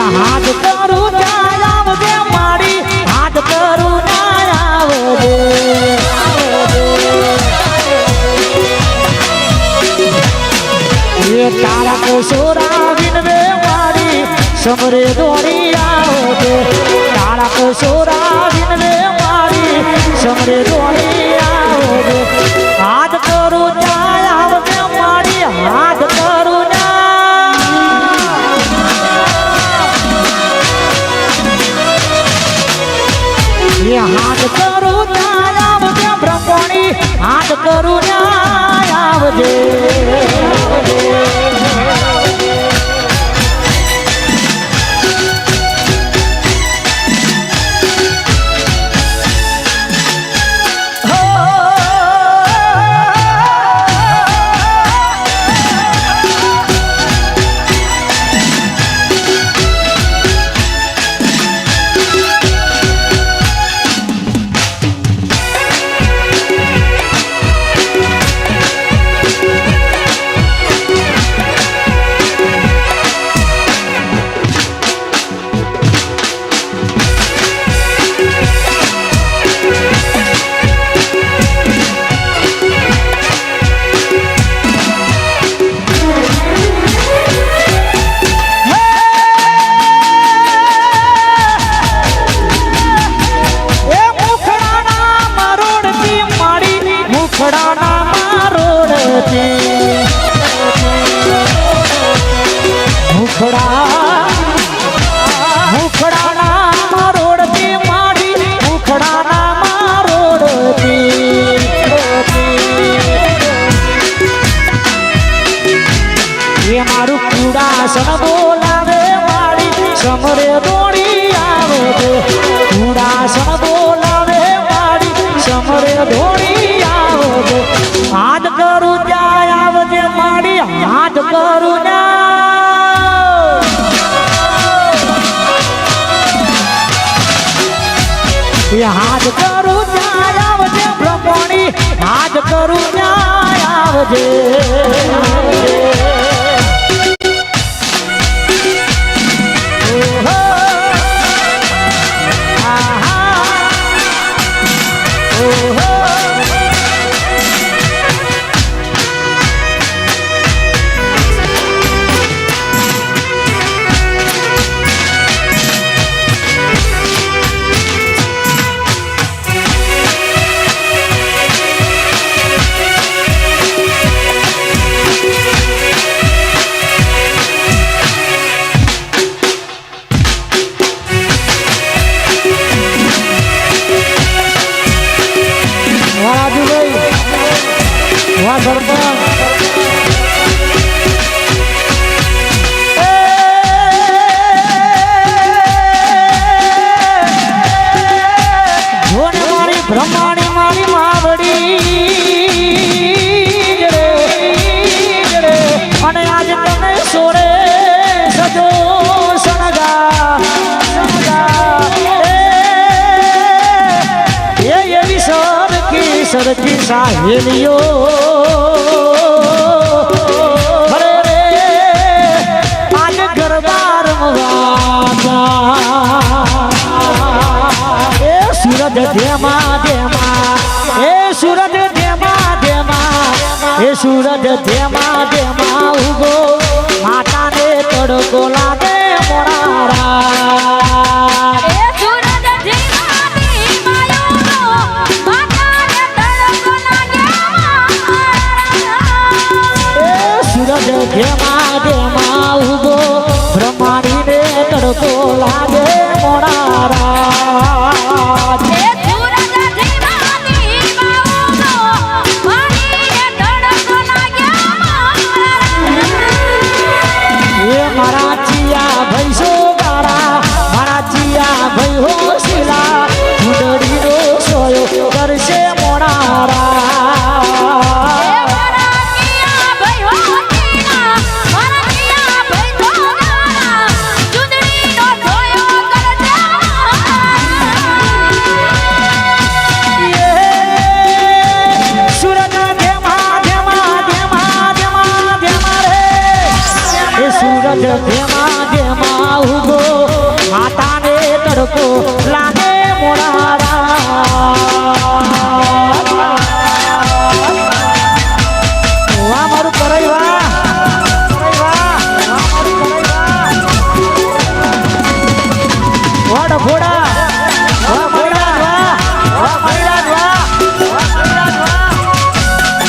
હાથ કરું ના આવજે મારી હાથ કરું ના આવજે એ તારા કસોરા વિનવે મારી સમરે દોડી આવજે તારા કસોરા વિનવે મારી સમરે દોડી આવજે હાથ કરું ના આવજે મારી હાથ કરું હાથ કરું ના આવજે બ્રહ્મણી હાથ કરું ના આવજે મારું કુડાસન બોલાવે મારી સમરે દોડી આવજે કુડાસન બોલાવે મારી સમરે દોડી આવજે હાથ કરું ત્યાં આવજે મારી હાથ કરું ના હાથ કરું ત્યાં આવજે બ્રહ્મણી હાથ કરું ત્યાં આવજે બ્રહ્માણી મારી માવડી અને આજ તમે સોરે સજો સણગા એવી સરખી સાહેલીઓ અરે રે આજ ગરબા રમવા सूरज देमा देमा ए सूरज देमा देमा ए सूरज देमा देमा उगो माता ने तड़को लागे मोरारा ए सूरज देमा देमा उगो माता ने तड़को लागे मोरारा ए सूरज देमा देमा उगो ब्रह्माणी ने तड़को लागे मोरारा सूरज देमा देमा उगो मारी સૂરજ ધેમા ધેમા ઉગો માતાને તડકો લાગે મોડા મારું કરૈવા વાડ ઘોડા વાહ ઘોડા વાહ વાહ ઘોડા વાહ વાહ ઘોડા વાહ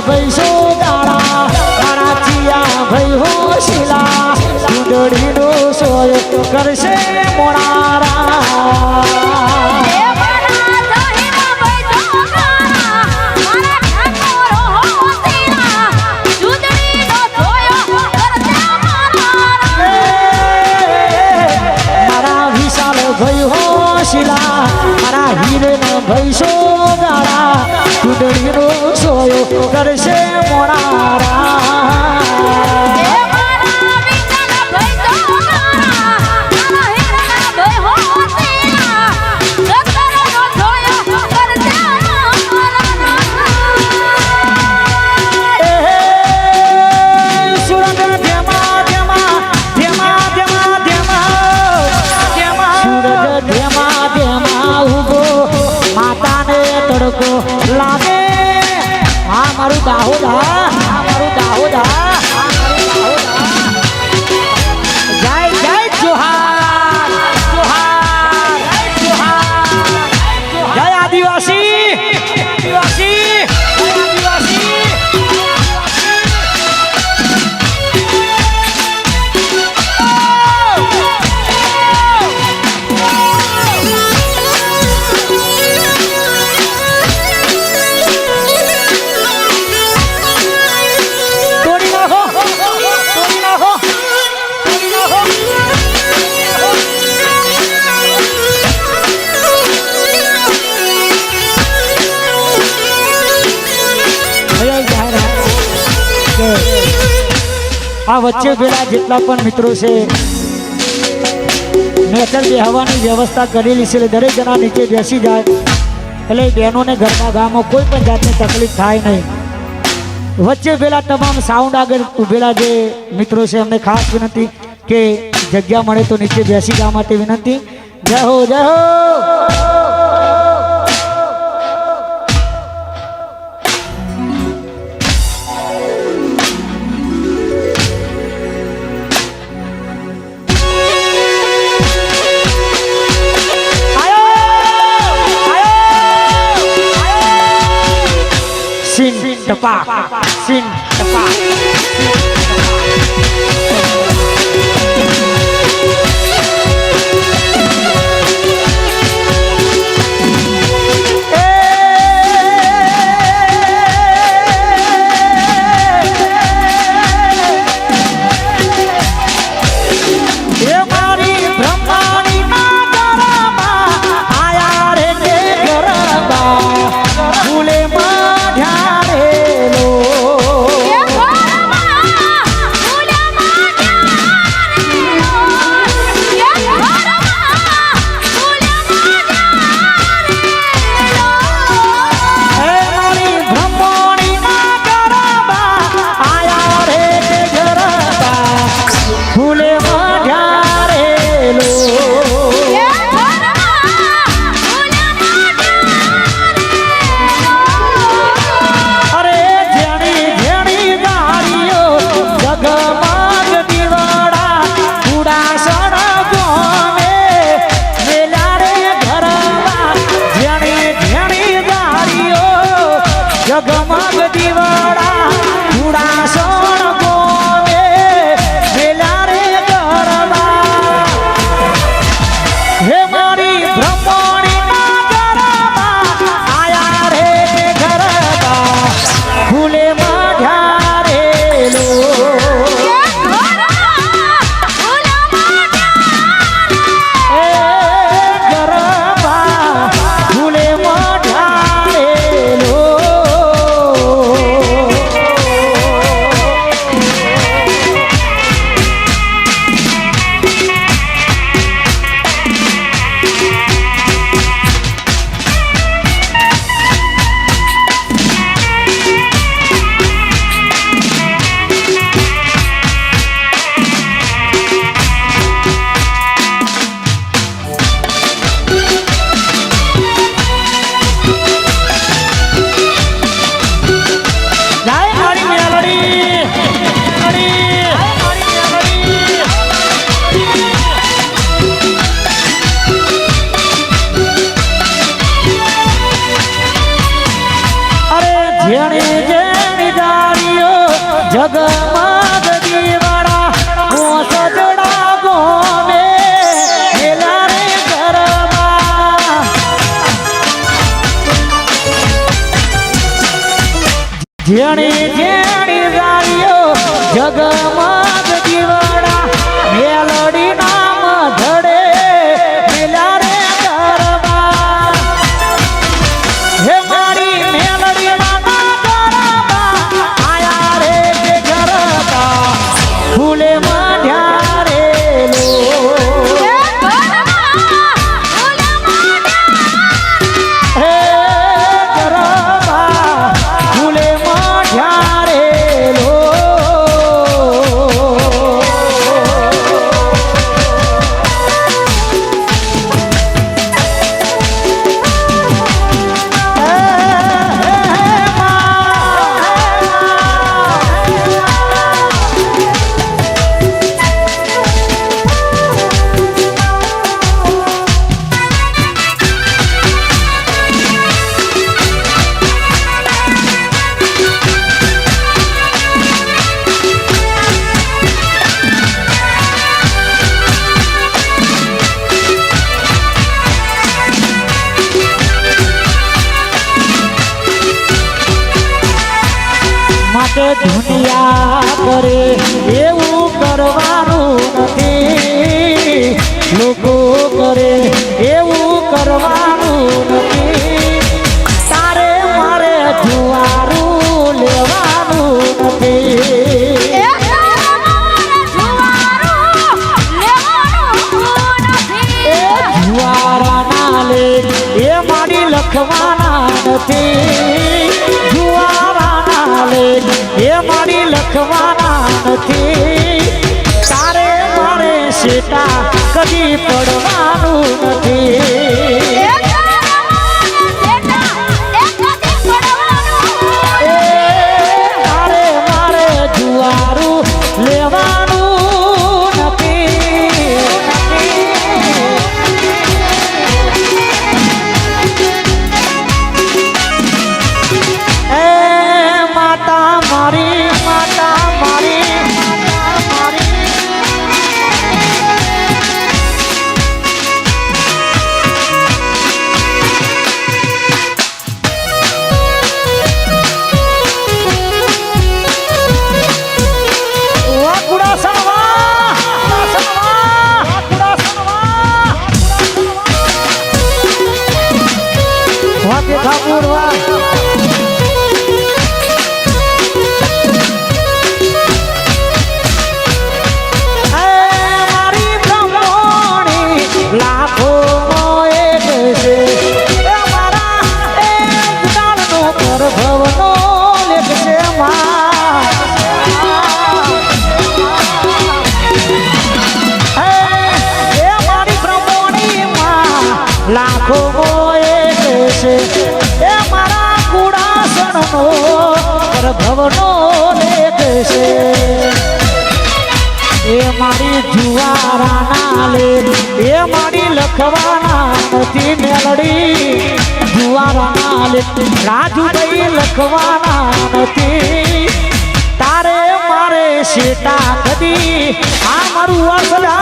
ભૈસો દાડા મારા ચિયા ભઈ હો શિલા સુંદડીનો સોય કરશે મોણારા એ મારા દહીના બૈસો ગારા મારા ઠાકોર હો શીલા સુંદડીનો સોયો કરશે મારા વિશાલ ભઈ હો શિલા મારા હીરેન ભૈસો દાડા સુંદડીનો સોયો કરશે મોણારા એ મારા વિચાર બૈસો ગારા મારા હીરાના ભઈ હો શીલા સુંદડીનો સોયો કરશે સુરત ધેમા ધેમા ધેમા ધેમા ધેમા સુરત ધેમા ધેમા ઉગો માતાને તડકો લાગે આ મારું દાહોદ આ મારું દાહોદ જય જય જોહાર જોહાર જોહાર જય આદિવાસી આદિવાસી આદિવાસી આ વચ્ચે પેલા જેટલા પણ મિત્રો છે નેચર બેહવાની વ્યવસ્થા કરેલી છે એટલે દરેક જણા નીચે બેસી જાય એટલે બહેનોને ઘરના ગામમાં કોઈ પણ જાતની તકલીફ થાય નહીં. વચ્ચે પેલા તમામ સાઉન્ડ આગળ ઉભેલા જે મિત્રો છે અમને ખાસ વિનંતી કે જગ્યા મળે તો નીચે બેસી જવા માટે વિનંતી. જય હો જય હો. Sin tepak, sin tepak. એ જગમગ દીવાડા હું સજડા ગોમે મેલા રે ગરબા જેણી જેણી ગાડીઓ જગમગ દીવાડા મેલડી નામ ધડે મેલા રે ગરબા હે મારી મેલડી નામ ગરબા આયા રે કે ગરબા ફૂલે માઢ્યા રે લો હે ગરબા ફૂલે માઢ્યા રે લો માટે દુનિયા કરે એવું કરવાનું નથી લોકો કરે એવું કરવાનું નથી તારે મારે જુવારું લેવાનું નથી જુવારા ના લે એ મારી લખવાના નથી જુવારા ના લે એ મારી લખવાના નથી તારે મારે સીતા કદી પડવાનું નથી તારે મારે જુવારું લેવાનું નથી એ માતા મારી માતા મારી માતા મારી લાખો એક છે એ મારા કુડાસણનો પ્રભવનો લેખ છે એ મારી જુવારાના લે એ મારી લખવાના નથી મેલડી જુવારાના લે રાજુભાઈ લખવાના નથી તારે મારે સીતા કદી આ મારું વાસડા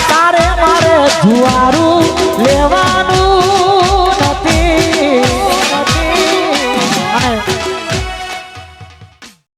તારે મારે જુવારું